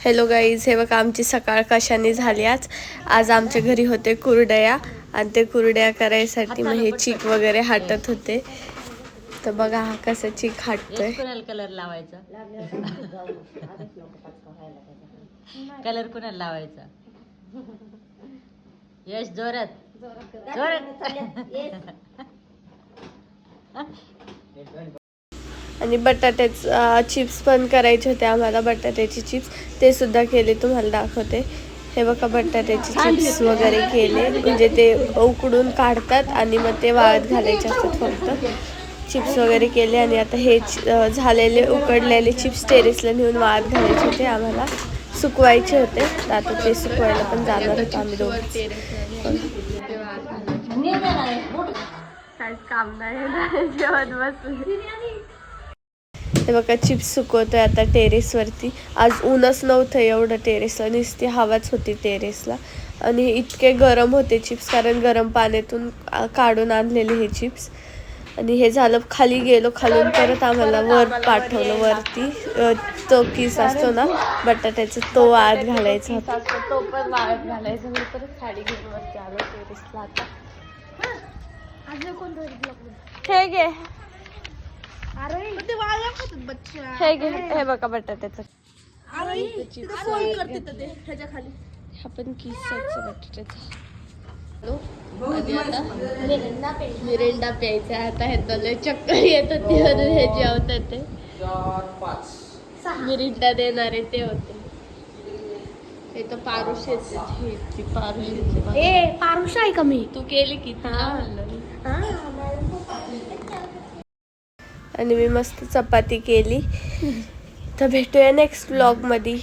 Hello guys, हे बघा आमची सकाळ कशाने झाली. आज आमच्या घरी होते कुरडया आणि ते कुरडया करायसाठी मग हे चीक वगैरे हाटत होते. तर बघा हा कसं चीक हाटतोय. कलर लावायचा कलर कुणाला लावायचा. यश जोरात जोरात. आणि बटाट्याचे चिप्स पण करायचे होते आम्हाला. बटाट्याची चिप्स ते सुद्धा केले, तुम्हाला दाखवते. हे बघा बटाट्याचे चिप्स वगैरे केले, म्हणजे ते उकडून काढतात आणि मग ते वाळत घालायचे असतात फक्त. चिप्स वगैरे केले आणि आता हे झालेले उकडलेले चिप्स टेरेसला नेऊन वाळत घालायचे होते. आम्हाला सुकवायचे होते, तर आता ते सुकवायला पण जाणार होतो आम्ही दोघे. काहीच काम नाही, जेवण बसले. हे बघा चिप्स सुकवतोय आता टेरेसवरती. आज ऊनच नव्हतं एवढं टेरेसला, नुसती हवाच होती टेरेसला. आणि इतके गरम होते चिप्स, कारण गरम पाण्यातून काढून आणलेले हे चिप्स. आणि हे झालं, खाली गेलो, खालून परत आम्हाला वर पाठवलं. वरती तो किस असतो ना बटाट्याचा, तो वाळत घालायचा होता, तो पण वाळत घालायचा. मी परत साडी घेऊन वरती आलो टेरेसला. आता हे घे, हे घे, हे बघा बटाट्याचं. आपण किसाचं बटाट्याचं. आणि आता मिरिंडा प्यायचा. आता हे लय चक्कर येत होती म्हणून हे जेवतात ते. मिरिंडा देणारे ते होते. हे तर पारुशेचे, पारुषा आहे का मी? तू केली की आणि मी मस्त चपाती केली. तर भेटूया नेक्स्ट व्लॉग मध्ये.